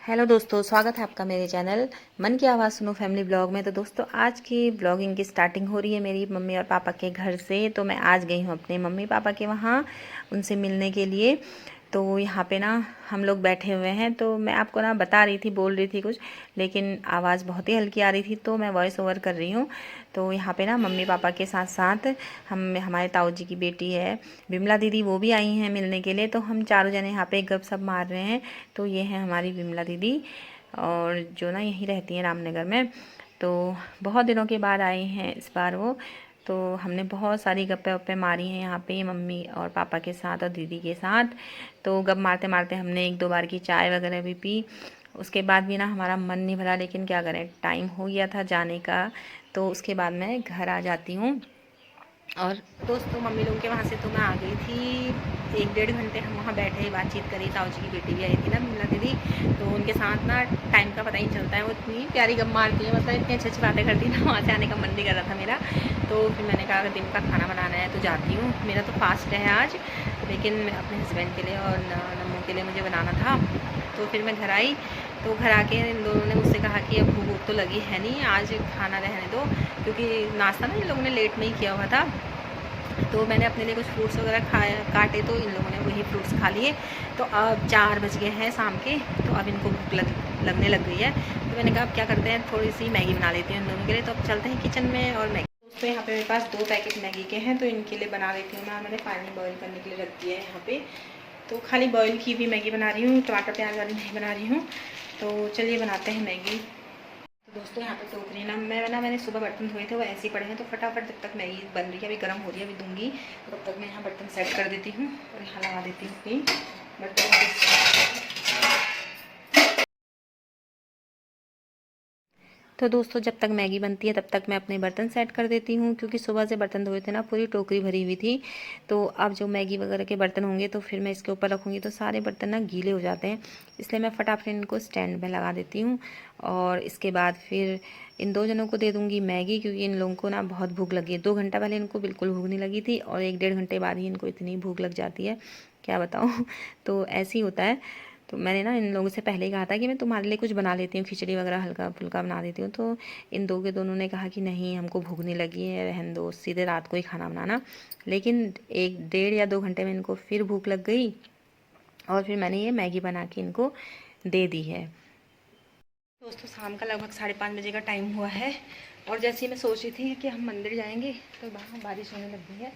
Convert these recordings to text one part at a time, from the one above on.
Hello दोस्तों, स्वागत है आपका मेरे चैनल मन की आवाज़ सुनो फैमिली ब्लॉग में। तो दोस्तों, आज की ब्लॉगिंग की स्टार्टिंग हो रही है मेरी मम्मी और पापा के घर से। तो मैं आज गई हूँ अपने मम्मी पापा के वहाँ उनसे मिलने के लिए। तो यहाँ पे ना हम लोग बैठे हुए हैं। तो मैं आपको ना बता रही थी, बोल रही थी कुछ, लेकिन आवाज़ बहुत ही हल्की आ रही थी, तो मैं वॉइस ओवर कर रही हूँ। तो यहाँ पे ना मम्मी पापा के साथ साथ हमारे ताऊ जी की बेटी है विमला दीदी, वो भी आई हैं मिलने के लिए। तो हम चारों जने यहाँ पे गपशप मार रहे हैं। तो ये है हमारी विमला दीदी, और जो ना यहीं रहती हैं रामनगर में। तो बहुत दिनों के बाद आए हैं इस बार वो। तो हमने बहुत सारी गप्पे वप्पे मारी हैं यहाँ पे मम्मी और पापा के साथ और दीदी के साथ। तो गप मारते मारते हमने एक दो बार की चाय वगैरह भी पी। उसके बाद भी ना हमारा मन नहीं भरा, लेकिन क्या करें, टाइम हो गया था जाने का। तो उसके बाद मैं घर आ जाती हूँ। और दोस्तों, मम्मी लोग के वहाँ से तो मैं आ गई थी। 1-1.5 घंटे हम वहाँ बैठे, बातचीत करी। ताऊ जी की बेटी भी आई थी ना विमला दीदी, तो उनके साथ ना टाइम का पता ही चलता है। वो इतनी प्यारी गप मारती है, मतलब इतनी अच्छी अच्छी बातें करती है ना, वहाँ से आने का मन नहीं कर रहा था मेरा। तो फिर मैंने कहा अगर दिन का खाना बनाना है तो जाती हूँ। मेरा तो फास्ट है आज, लेकिन मैं अपने हस्बैंड के लिए और नम्मू के लिए मुझे बनाना था। तो फिर मैं घर आई। तो घर आके इन दोनों ने मुझसे कहा कि अब भूख तो लगी है नहीं, आज खाना रहने दो, क्योंकि नाश्ता ना इन लोगों ने लेट में ही किया हुआ था। तो मैंने अपने लिए कुछ फ्रूट्स वगैरह काटे, तो इन लोगों ने वही फ्रूट्स खा लिए। तो अब 4 बज गए हैं शाम के, तो अब इनको भूख लगने लग गई है। तो मैंने कहा अब क्या करते हैं, थोड़ी सी मैगी बना लेती हूँ इन दोनों के लिए। तो अब चलते हैं किचन में और मैगी। तो यहाँ पे मेरे पास 2 पैकेट मैगी के हैं, तो इनके लिए बना लेती हूँ मैं। मैंने पानी बॉईल करने के लिए रख दिया है यहाँ पे। तो खाली बॉईल की भी मैगी बना रही हूँ, टमाटर प्याज वाली नहीं बना रही हूँ। तो चलिए बनाते हैं मैगी। तो दोस्तों, यहाँ पे टोकरी ना मैंने सुबह बर्तन धोए थे, वो ऐसे ही पड़े हैं। तो फटाफट जब तक मैगी बन रही है, अभी गर्म हो रही है, अभी दूंगी, तो तब तक मैं यहाँ बर्तन सेट कर देती हूँ और यहाँ लगा देती हूँ कि बर्तन। तो दोस्तों, जब तक मैगी बनती है तब तक मैं अपने बर्तन सेट कर देती हूँ, क्योंकि सुबह से बर्तन धोए थे ना, पूरी टोकरी भरी हुई थी। तो अब जो मैगी वगैरह के बर्तन होंगे तो फिर मैं इसके ऊपर रखूँगी तो सारे बर्तन ना गीले हो जाते हैं। इसलिए मैं फटाफट इनको स्टैंड में लगा देती हूँ। और इसके बाद फिर इन 2 जनों को दे दूँगी मैगी, क्योंकि इन लोगों को ना बहुत भूख लगी है। 2 घंटा पहले इनको बिल्कुल भूख नहीं लगी थी, और 1-1.5 घंटे बाद ही इनको इतनी भूख लग जाती है, क्या बताऊँ। तो ऐसे ही होता है। तो मैंने ना इन लोगों से पहले ही कहा था कि मैं तुम्हारे लिए कुछ बना लेती हूँ, खिचड़ी वगैरह हल्का फुल्का बना देती हूँ। तो इन दोनों ने कहा कि नहीं, हमको भूख नहीं लगी है, रहने दो, सीधे रात को ही खाना बनाना। लेकिन 1 डेढ़ या 2 घंटे में इनको फिर भूख लग गई, और फिर मैंने ये मैगी बना के इनको दे दी है। दोस्तों, शाम का लगभग 5:30 बजे का टाइम हुआ है, और जैसे ही मैं सोच रही थी कि हम मंदिर जाएंगे, तो वहाँ बारिश होने लग गई है।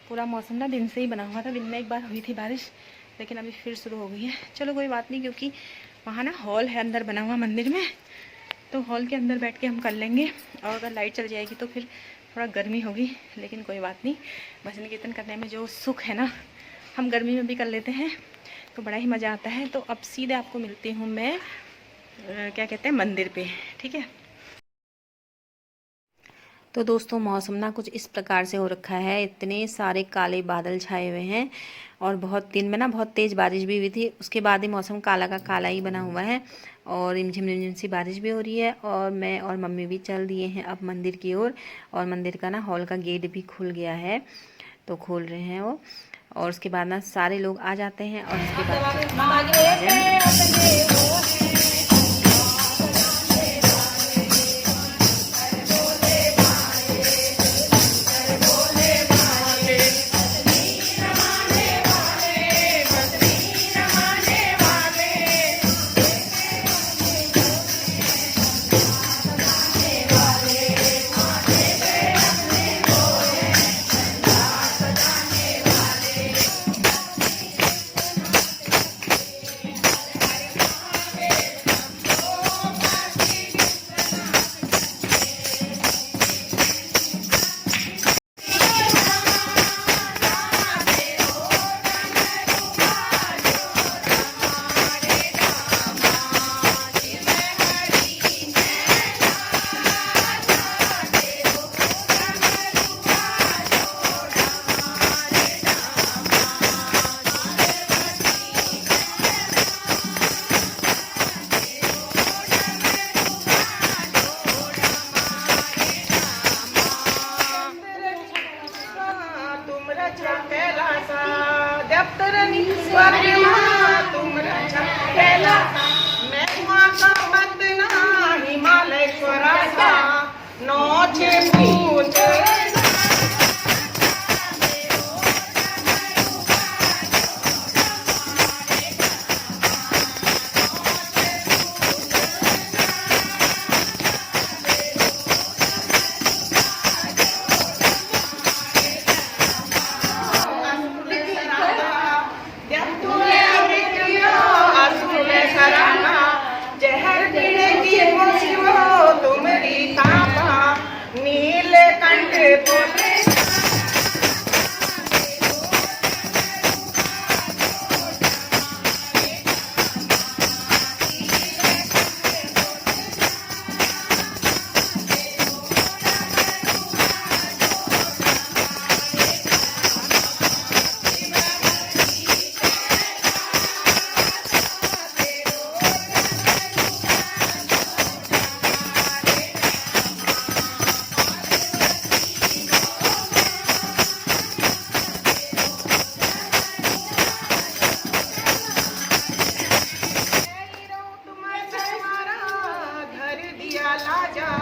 पूरा मौसम ना दिन से ही बना हुआ था, दिन में एक बार हुई थी बारिश, लेकिन अभी फिर शुरू हो गई है। चलो कोई बात नहीं, क्योंकि वहाँ ना हॉल है अंदर बना हुआ मंदिर में, तो हॉल के अंदर बैठ के हम कर लेंगे। और अगर लाइट चल जाएगी तो फिर थोड़ा गर्मी होगी, लेकिन कोई बात नहीं, भजन कीर्तन करने में जो सुख है ना, हम गर्मी में भी कर लेते हैं, तो बड़ा ही मज़ा आता है। तो अब सीधे आपको मिलती हूँ मैं क्या कहते हैं, मंदिर पे, ठीक है। तो दोस्तों, मौसम ना कुछ इस प्रकार से हो रखा है, इतने सारे काले बादल छाए हुए हैं, और बहुत दिन में ना बहुत तेज़ बारिश भी हुई थी। उसके बाद ही मौसम काला का काला ही बना हुआ है, और रिमझिम रिमझिम सी बारिश भी हो रही है। और मैं और मम्मी भी चल दिए हैं अब मंदिर की ओर, और मंदिर का ना हॉल का गेट भी खुल गया है, तो खोल रहे हैं वो। और उसके बाद ना सारे लोग आ जाते हैं, और उसके बाद पहुँचे पूत लाजा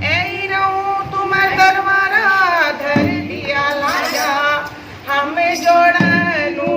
ऐ रहूं तुम्हार दरबारा धर दिया लाजा हमें जोड़नू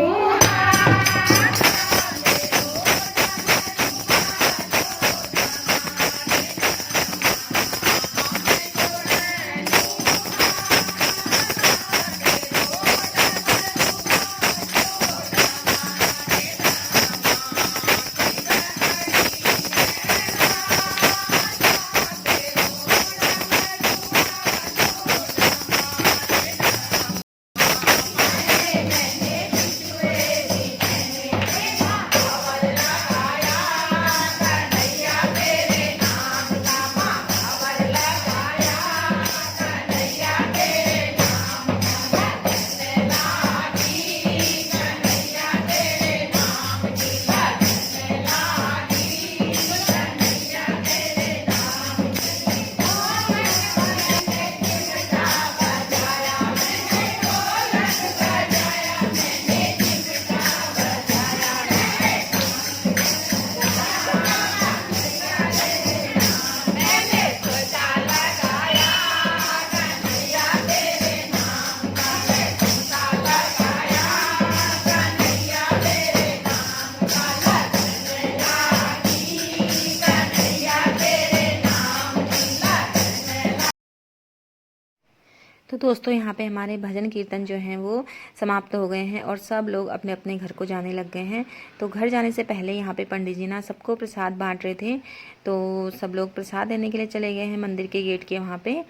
तो दोस्तों यहाँ पे हमारे भजन कीर्तन जो हैं वो समाप्त हो गए हैं और सब लोग अपने अपने घर को जाने लग गए हैं। तो घर जाने से पहले यहाँ पे पंडित जी ना सबको प्रसाद बांट रहे थे। तो सब लोग प्रसाद देने के लिए चले गए हैं मंदिर के गेट के वहाँ पे।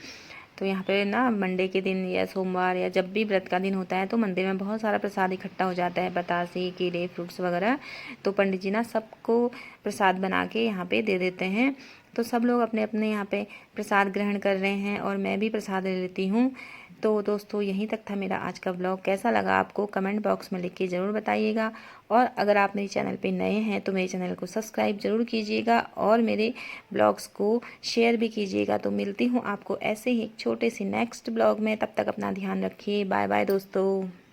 तो यहाँ पे ना मंडे के दिन या सोमवार या जब भी व्रत का दिन होता है तो मंदिर में बहुत सारा प्रसाद इकट्ठा हो जाता है, बतासे, केले, फ्रूट्स वगैरह। तो पंडित जी ना सबको प्रसाद बना के यहाँ पे दे देते हैं। तो सब लोग अपने अपने यहाँ पे प्रसाद ग्रहण कर रहे हैं और मैं भी प्रसाद ले लेती हूँ। तो दोस्तों यहीं तक था मेरा आज का ब्लॉग। कैसा लगा आपको कमेंट बॉक्स में लिख के ज़रूर बताइएगा। और अगर आप मेरे चैनल पे नए हैं तो मेरे चैनल को सब्सक्राइब ज़रूर कीजिएगा और मेरे ब्लॉग्स को शेयर भी कीजिएगा। तो मिलती हूँ आपको ऐसे ही एक छोटे से नेक्स्ट ब्लॉग में। तब तक अपना ध्यान रखिए। बाय बाय दोस्तों।